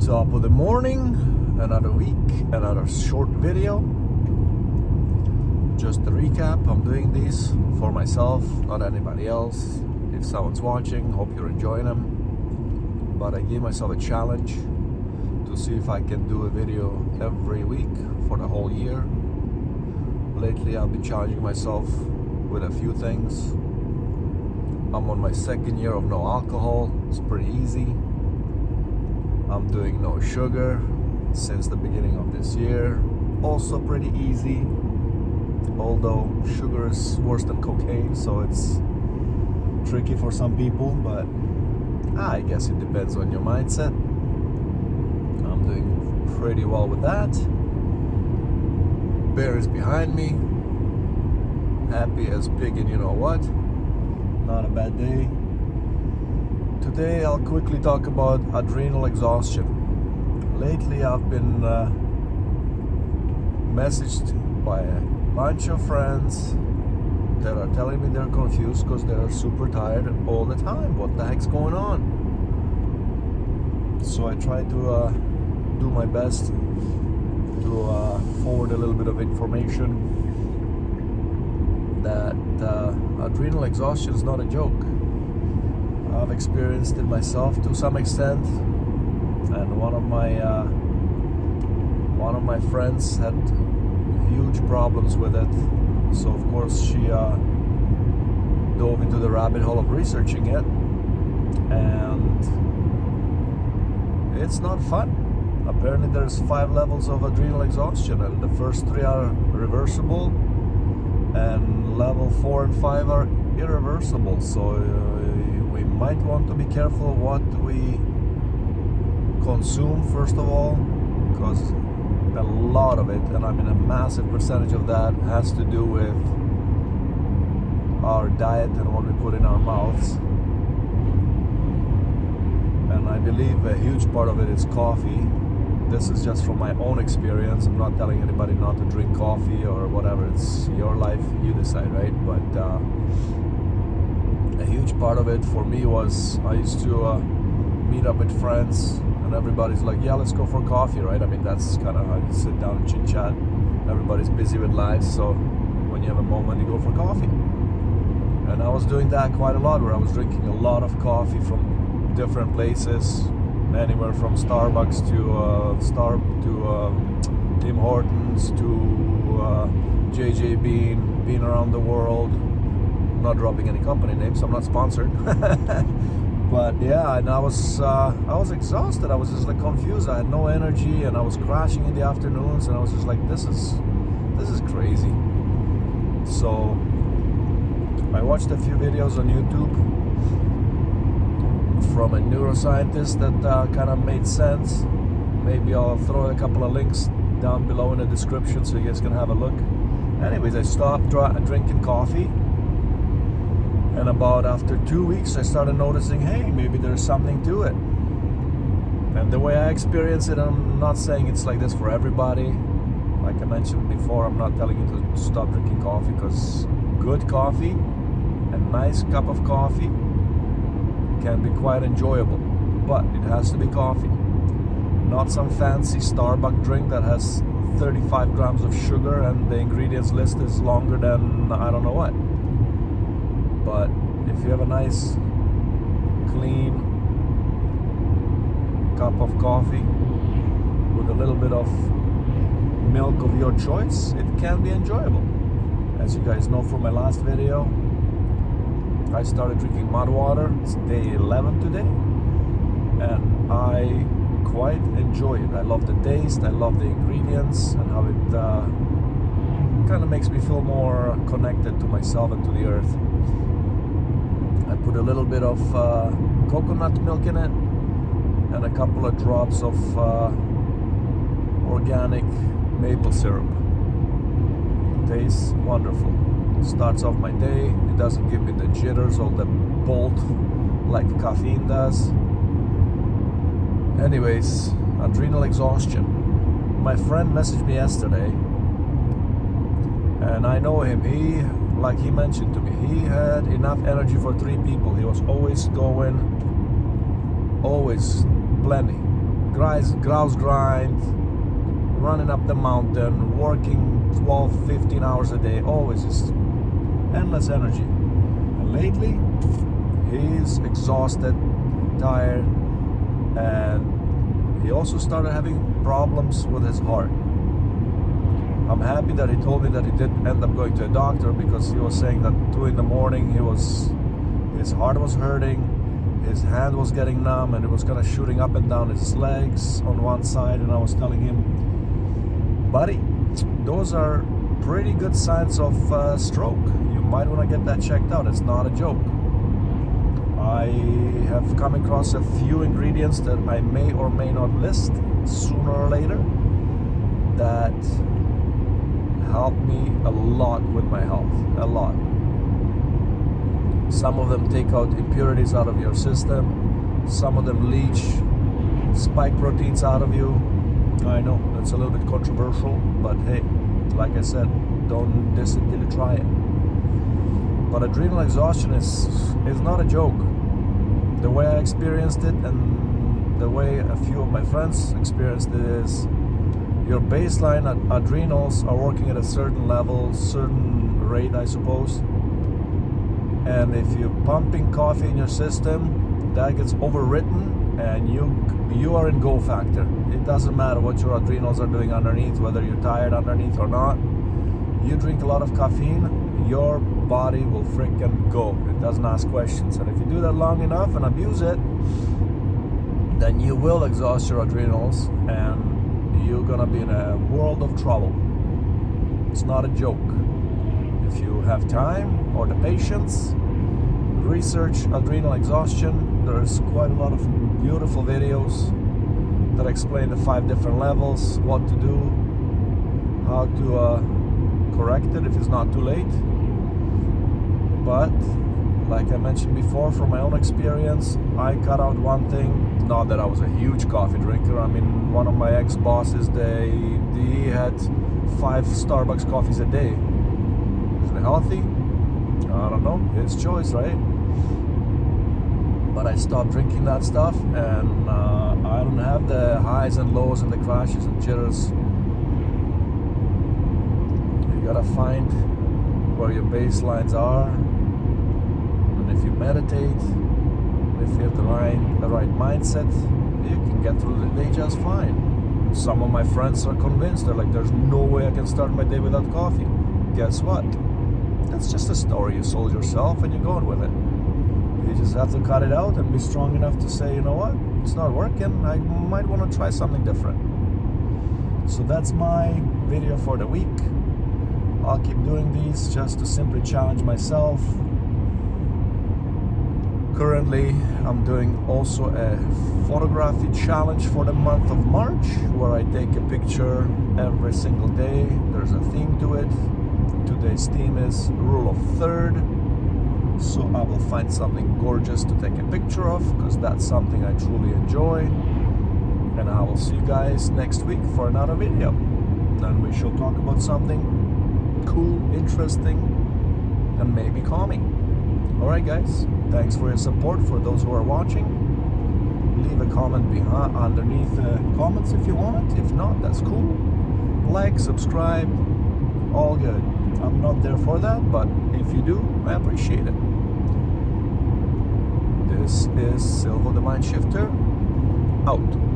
Top of the morning, another week, another short video. Just a recap, I'm doing these for myself, not anybody else. If someone's watching, hope you're enjoying them. But I gave myself a challenge to see if I can do a video every week for the whole year. Lately I've been challenging myself with a few things. I'm on my second year of no alcohol, it's pretty easy. I'm doing no sugar since the beginning of this year, also pretty easy. Although sugar is worse than cocaine, so it's tricky for some people, but I guess it depends on your mindset. I'm doing pretty well with that. Bear is behind me, happy as pig and you know what. Not a bad day. Today I'll quickly talk about adrenal exhaustion. Lately I've been messaged by a bunch of friends that are telling me they're confused because they're super tired all the time. What the heck's going on? So I try to do my best to forward a little bit of information that adrenal exhaustion is not a joke. I've experienced it myself to some extent, and one of my friends had huge problems with it. So of course she dove into the rabbit hole of researching it, and it's not fun. Apparently there's 5 levels of adrenal exhaustion, and the first 3 are reversible, and level 4 and 5 are irreversible. So we might want to be careful what we consume first of all, because a lot of it, and I mean a massive percentage of that, has to do with our diet and what we put in our mouths. And I believe a huge part of it is coffee. This is just from my own experience. I'm not telling anybody not to drink coffee or whatever. It's your life, you decide, right? But a huge part of it for me was I used to meet up with friends, and everybody's like, yeah, let's go for coffee, right? I mean, that's kind of how you sit down and chit chat. Everybody's busy with lives, so when you have a moment, you go for coffee. And I was doing that quite a lot, where I was drinking a lot of coffee from different places, anywhere from Starbucks to Tim Hortons to JJ Bean around the world. I'm not dropping any company names, I'm not sponsored. But yeah, and I was exhausted. I was just like confused. I had no energy, and I was crashing in the afternoons, and I was just like, this is crazy. So I watched a few videos on YouTube from a neuroscientist that kind of made sense. Maybe I'll throw a couple of links down below in the description so you guys can have a look. Anyways, I stopped drinking coffee, and about after 2 weeks I started noticing, hey, maybe there's something to it. And the way I experience it, I'm not saying it's like this for everybody. Like I mentioned before, I'm not telling you to stop drinking coffee, because good coffee, a nice cup of coffee, can be quite enjoyable, but it has to be coffee, not some fancy Starbucks drink that has 35 grams of sugar and the ingredients list is longer than I don't know what. But if you have a nice clean cup of coffee with a little bit of milk of your choice, it can be enjoyable. As you guys know from my last video, I started drinking mud water. It's day 11 today, and I quite enjoy it. I love the taste, I love the ingredients, and how it kind of makes me feel more connected to myself and to the earth. I put a little bit of coconut milk in it, and a couple of drops of organic maple syrup. Tastes wonderful. Starts off my day. It doesn't give me the jitters or the bolt like caffeine does. Anyways, adrenal exhaustion. My friend messaged me yesterday, and I know him. Like he mentioned to me, he had enough energy for 3 people. He was always going, always plenty. grouse grind, running up the mountain, working 12, 15 hours a day, always just endless energy. And lately, he's exhausted, tired, and he also started having problems with his heart. I'm happy that he told me that he did end up going to a doctor, because he was saying that 2 in the morning his heart was hurting, his hand was getting numb, and it was kind of shooting up and down his legs on one side. And I was telling him, buddy, those are pretty good signs of stroke. You might want to get that checked out. It's not a joke. I have come across a few ingredients that I may or may not list sooner or later that help me a lot with my health, a lot. Some of them take out impurities out of your system. Some of them leach spike proteins out of you. I know that's a little bit controversial, but hey, like I said, don't diss it till you try it. But adrenal exhaustion is not a joke. The way I experienced it and the way a few of my friends experienced it is your baseline adrenals are working at a certain level, certain rate, I suppose. And if you're pumping coffee in your system, that gets overwritten and you are in go factor. It doesn't matter what your adrenals are doing underneath, whether you're tired underneath or not. You drink a lot of caffeine, your body will freaking go. It doesn't ask questions. And if you do that long enough and abuse it, then you will exhaust your adrenals and you're gonna be in a world of trouble. It's not a joke. If you have time or the patience, research adrenal exhaustion. There's quite a lot of beautiful videos that explain the 5 different levels, what to do, how to correct it if it's not too late. But like I mentioned before, from my own experience, I cut out one thing. Not that I was a huge coffee drinker. I mean, one of my ex-bosses, he had 5 Starbucks coffees a day. Is it healthy? I don't know. His choice, right? But I stopped drinking that stuff, and I don't have the highs and lows and the crashes and jitters. You gotta find where your baselines are, and if you meditate, if you have the right mindset, you can get through the day just fine. Some of my friends are convinced. They're like, there's no way I can start my day without coffee. Guess what? That's just a story you sold yourself, and you're going with it. You just have to cut it out and be strong enough to say, you know what, it's not working, I might want to try something different. So that's my video for the week. I'll keep doing these just to simply challenge myself. Currently, I'm doing also a photography challenge for the month of March, where I take a picture every single day. There's a theme to it. Today's theme is rule of third. So I will find something gorgeous to take a picture of, because that's something I truly enjoy. And I will see you guys next week for another video. Then we shall talk about something cool, interesting, and maybe calming. Alright guys, thanks for your support. For those who are watching, leave a comment underneath the comments if you want. If not, that's cool. Like, subscribe, all good. I'm not there for that, but if you do, I appreciate it. This is Silvo the Mind Shifter, out.